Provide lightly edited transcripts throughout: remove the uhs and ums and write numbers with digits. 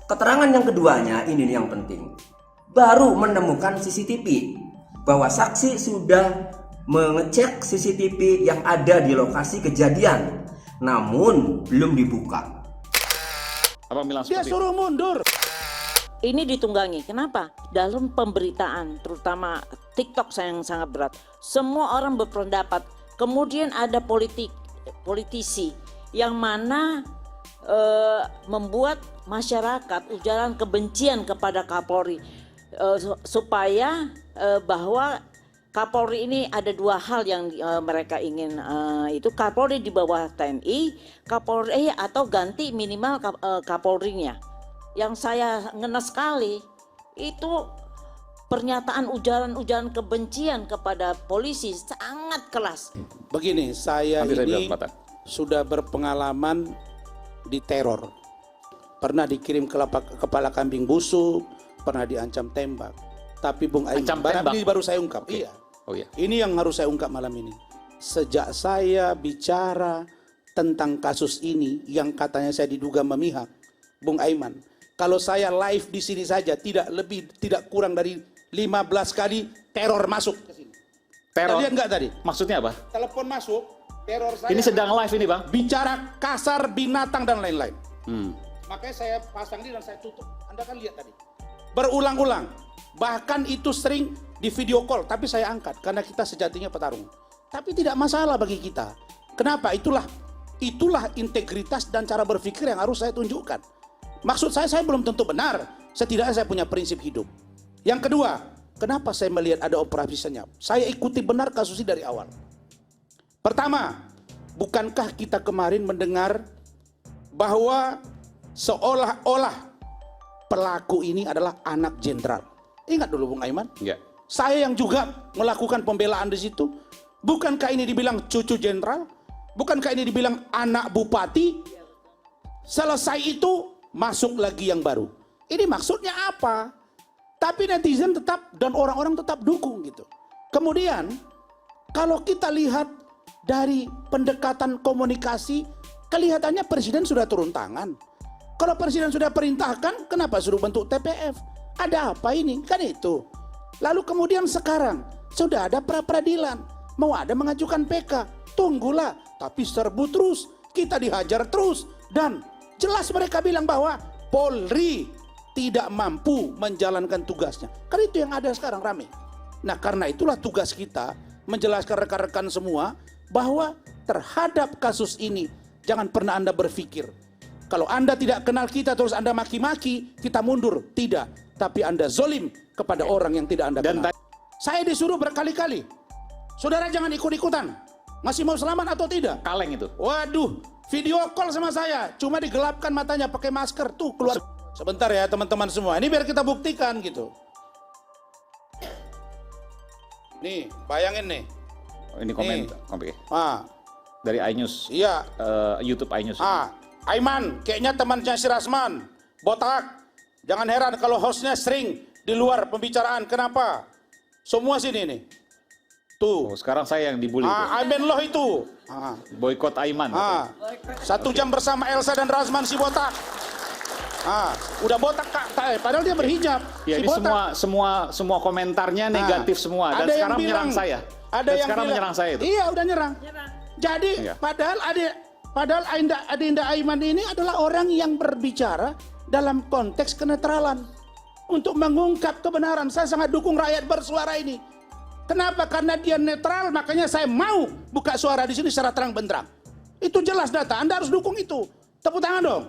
Keterangan yang keduanya ini nih yang penting. Baru menemukan CCTV bahwa saksi sudah mengecek CCTV yang ada di lokasi kejadian, namun belum dibuka. Abang bilang Dia seperti suruh mundur. Ini ditunggangi. Kenapa? Dalam pemberitaan, terutama TikTok yang sangat berat. Semua orang berpendapat. Kemudian ada politisi yang mana membuat masyarakat ujaran kebencian kepada Kapolri supaya bahwa Kapolri ini ada dua hal yang mereka ingin, itu Kapolri di bawah TNI, Kapolri atau ganti minimal Kapolrinya. Yang saya ngenes sekali itu pernyataan ujaran kebencian kepada polisi sangat keras. Begini, saya Nanti saya bilang, ini Mata. sudah berpengalaman di teror. Pernah dikirim kepala kambing busuk, pernah diancam tembak. Tapi Bung Aiman, Ancam tembak? ini baru saya ungkap. Oke. Iya. Oh iya. Ini yang harus saya ungkap malam ini. Sejak saya bicara tentang kasus ini yang katanya saya diduga memihak, Bung Aiman, kalau saya live di sini saja tidak kurang dari 15 kali teror masuk ke sini. Teror? Lihat enggak tadi? Maksudnya apa? Telepon masuk, teror saya. Ini sedang live ini, Bang. Bicara kasar, binatang dan lain-lain. Hmm. Makanya saya pasang ini dan saya tutup. Anda kan lihat tadi. Berulang-ulang. Bahkan itu sering di video call, tapi saya angkat karena kita sejatinya petarung. Tapi tidak masalah bagi kita. Kenapa? Itulah integritas dan cara berpikir yang harus saya tunjukkan. Maksud saya belum tentu benar. Setidaknya saya punya prinsip hidup. Yang kedua, kenapa saya melihat ada operasi senyap? Saya ikuti benar kasus ini dari awal. Pertama, bukankah kita kemarin mendengar bahwa seolah-olah pelaku ini adalah anak jenderal? Ingat dulu Bung Aiman? Iya. Saya yang juga melakukan pembelaan di situ. Bukankah ini dibilang cucu jenderal? Bukankah ini dibilang anak bupati? Selesai itu masuk lagi yang baru. Ini maksudnya apa? Tapi netizen tetap dan orang-orang tetap dukung gitu. Kemudian kalau kita lihat dari pendekatan komunikasi, kelihatannya presiden sudah turun tangan. Kalau presiden sudah perintahkan, kenapa suruh bentuk TPF? Ada apa ini? Kan itu. Lalu kemudian sekarang sudah ada pra-peradilan. Mau ada mengajukan PK. Tunggulah. Tapi serbu terus. Kita dihajar terus. Dan jelas mereka bilang bahwa Polri tidak mampu menjalankan tugasnya. Kan itu yang ada sekarang rame. Nah karena itulah tugas kita menjelaskan rekan-rekan semua bahwa terhadap kasus ini jangan pernah Anda berpikir kalau Anda tidak kenal kita terus Anda maki-maki, kita mundur. Tidak. Tapi Anda zolim kepada orang yang tidak Anda kenal. Saya disuruh berkali-kali. Saudara jangan ikut-ikutan. Masih mau selamat atau tidak? Kaleng itu. Waduh, video call sama saya. Cuma digelapkan matanya pakai masker. Tuh keluar. Sebentar ya teman-teman semua. Ini biar kita buktikan gitu. Nih, bayangin nih. Oh, ini komen. Dari iNews. Iya. YouTube iNews. Aiman, kayaknya temannya si Rasman. Botak. Jangan heran kalau hostnya sering di luar pembicaraan. Kenapa? Semua sini nih. Tuh. Oh, sekarang saya yang dibully. Aiman loh itu. Boykot Aiman. 1 jam bersama Elsa dan Rasman si botak. Udah botak Kak. Padahal dia berhijab. Ya, si ini botak. semua komentarnya negatif semua dan sekarang menyerang saya. Ada yang sekarang bilang, menyerang saya itu. Iya, udah nyerang. Jadi Iya. padahal Adinda Aiman ini adalah orang yang berbicara dalam konteks kenetralan untuk mengungkap kebenaran. Saya sangat dukung rakyat bersuara ini. Kenapa? Karena dia netral, makanya saya mau buka suara di sini secara terang benderang. Itu jelas data. Anda harus dukung itu. Tepuk tangan dong.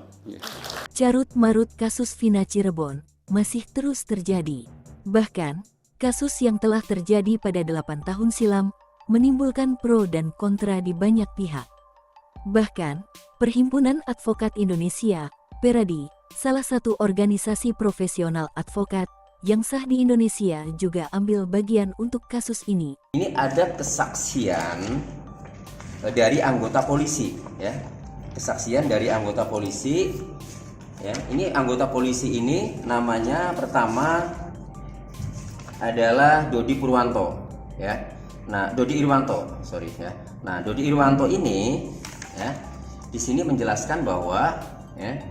Carut marut kasus Vina Cirebon masih terus terjadi. Bahkan, kasus yang telah terjadi pada 8 tahun silam menimbulkan pro dan kontra di banyak pihak. Bahkan, Perhimpunan Advokat Indonesia, Peradi, salah satu organisasi profesional advokat yang sah di Indonesia juga ambil bagian untuk kasus ini. Ini ada kesaksian dari anggota polisi, ya. Kesaksian dari anggota polisi, ya. Ini anggota polisi ini namanya pertama adalah Dodi Purwanto, ya. Nah, Dodi Irwanto, sorry ya. Nah, Dodi Irwanto ini, ya, di sini menjelaskan bahwa, ya,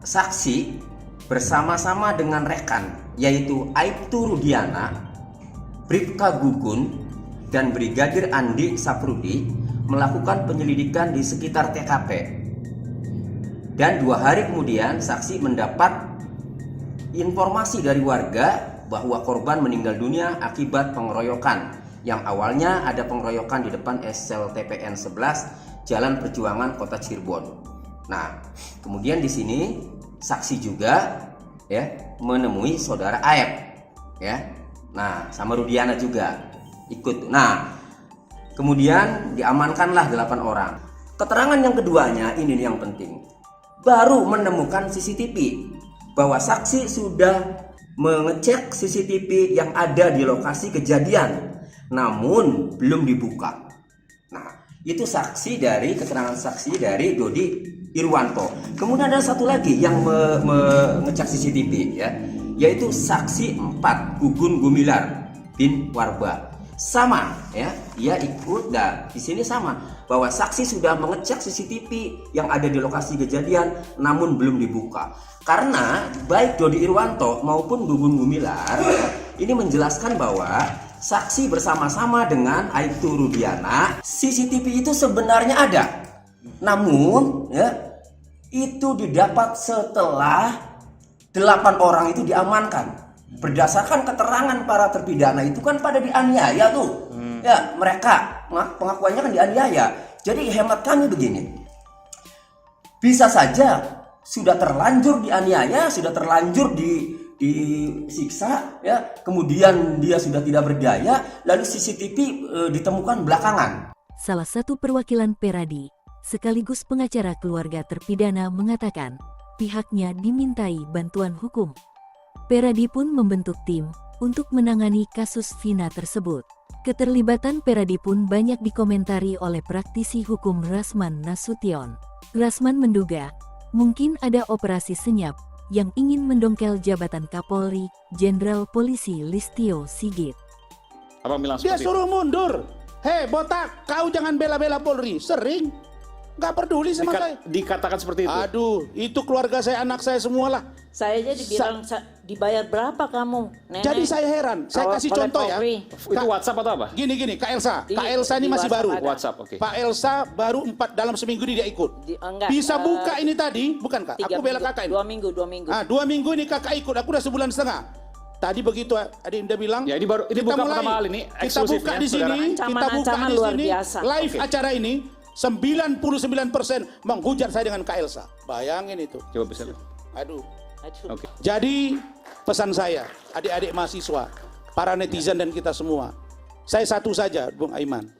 saksi bersama-sama dengan rekan yaitu Aibtu Rudiana, Bribka Gugun, dan Brigadir Andi Saprudi melakukan penyelidikan di sekitar TKP. Dan 2 hari kemudian saksi mendapat informasi dari warga bahwa korban meninggal dunia akibat pengeroyokan. Yang awalnya ada pengeroyokan di depan SL TPN 11 Jalan Perjuangan Kota Cirebon. Nah, kemudian di sini saksi juga ya menemui saudara Aep ya. Nah, sama Rudiana juga ikut. Nah, kemudian diamankanlah 8 orang. Keterangan yang keduanya ini yang penting. Baru menemukan CCTV bahwa saksi sudah mengecek CCTV yang ada di lokasi kejadian, namun belum dibuka. Nah, itu saksi dari keterangan saksi dari Dodi Irwanto. Kemudian ada satu lagi yang mengecek CCTV ya, yaitu saksi 4 Gugun Gumilar bin Warba. Sama ya, dia ikut. Dan di sini sama bahwa saksi sudah mengecek CCTV yang ada di lokasi kejadian namun belum dibuka. Karena baik Dodi Irwanto maupun Gugun Gumilar ya, ini menjelaskan bahwa saksi bersama-sama dengan Aibtu Rudiana, CCTV itu sebenarnya ada. Namun ya, itu didapat setelah 8 orang itu diamankan. Berdasarkan keterangan para terpidana itu kan pada dianiaya tuh. Ya, mereka pengakuannya kan dianiaya. Jadi hemat kami begini. Bisa saja sudah terlanjur dianiaya, sudah terlanjur disiksa ya, kemudian dia sudah tidak berdaya, lalu CCTV ditemukan belakangan. Salah satu perwakilan Peradi, sekaligus pengacara keluarga terpidana mengatakan, pihaknya dimintai bantuan hukum. Peradi pun membentuk tim untuk menangani kasus Vina tersebut. Keterlibatan Peradi pun banyak dikomentari oleh praktisi hukum Rasman Nasution. Rasman menduga, mungkin ada operasi senyap yang ingin mendongkel jabatan Kapolri Jenderal Polisi Listio Sigit. Abang bilang Dia seperti suruh mundur. Hei botak, kau jangan bela-bela Polri. Sering. Nggak peduli sama saya. dikatakan seperti itu. Aduh, itu keluarga saya, anak saya semualah. Saya aja dibilang dibayar berapa kamu, Nenek? Jadi saya heran. Saya Kalau kasih oleh contoh ya. Polri. Itu WhatsApp atau apa? Gini, Kak Elsa. Di- Kak Elsa ini di masih WhatsApp baru. ada. WhatsApp, oke. Pak Elsa baru 4 dalam seminggu ini dia ikut. Enggak, Bisa buka ini tadi, bukan Kak? 3 Aku bela minggu, kakak ini. 2 minggu, 2 minggu. 2 minggu ini kakak ikut. Aku udah sebulan setengah. Tadi begitu adik dia bilang. Ya, ini kita buka mulai. pertama kali ini, Kita eksklusif buka ya, di saudara. sini. Kita buka Ancaman-ancaman di luar sini. biasa. Live Oke. acara ini 99% menghujat saya dengan Kak Elsa. Bayangin itu. Coba bisa. Aduh. Aduh. Oke. Jadi pesan saya, adik-adik mahasiswa, para netizen dan kita semua. Saya satu saja, Bung Aiman.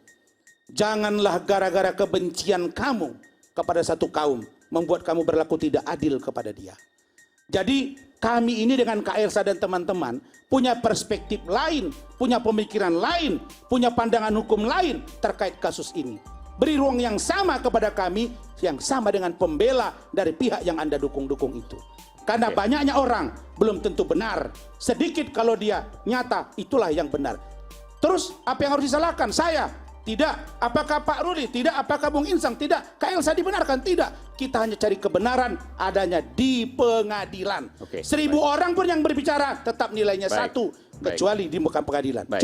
Janganlah gara-gara kebencian kamu kepada satu kaum membuat kamu berlaku tidak adil kepada dia. Jadi kami ini dengan Kak Elsa dan teman-teman punya perspektif lain, punya pemikiran lain, punya pandangan hukum lain terkait kasus ini. Beri ruang yang sama kepada kami, yang sama dengan pembela dari pihak yang Anda dukung-dukung itu. Karena banyaknya orang belum tentu benar. Sedikit kalau dia nyata, itulah yang benar. Terus apa yang harus disalahkan? Saya? Tidak. Apakah Pak Ruli? Tidak. Apakah Bung Insang? Tidak. Kak Elsa dibenarkan? Tidak. Kita hanya cari kebenaran adanya di pengadilan. Oke, 1000 orang pun yang berbicara tetap nilainya Baik. 1. Baik. Kecuali di muka pengadilan. Baik.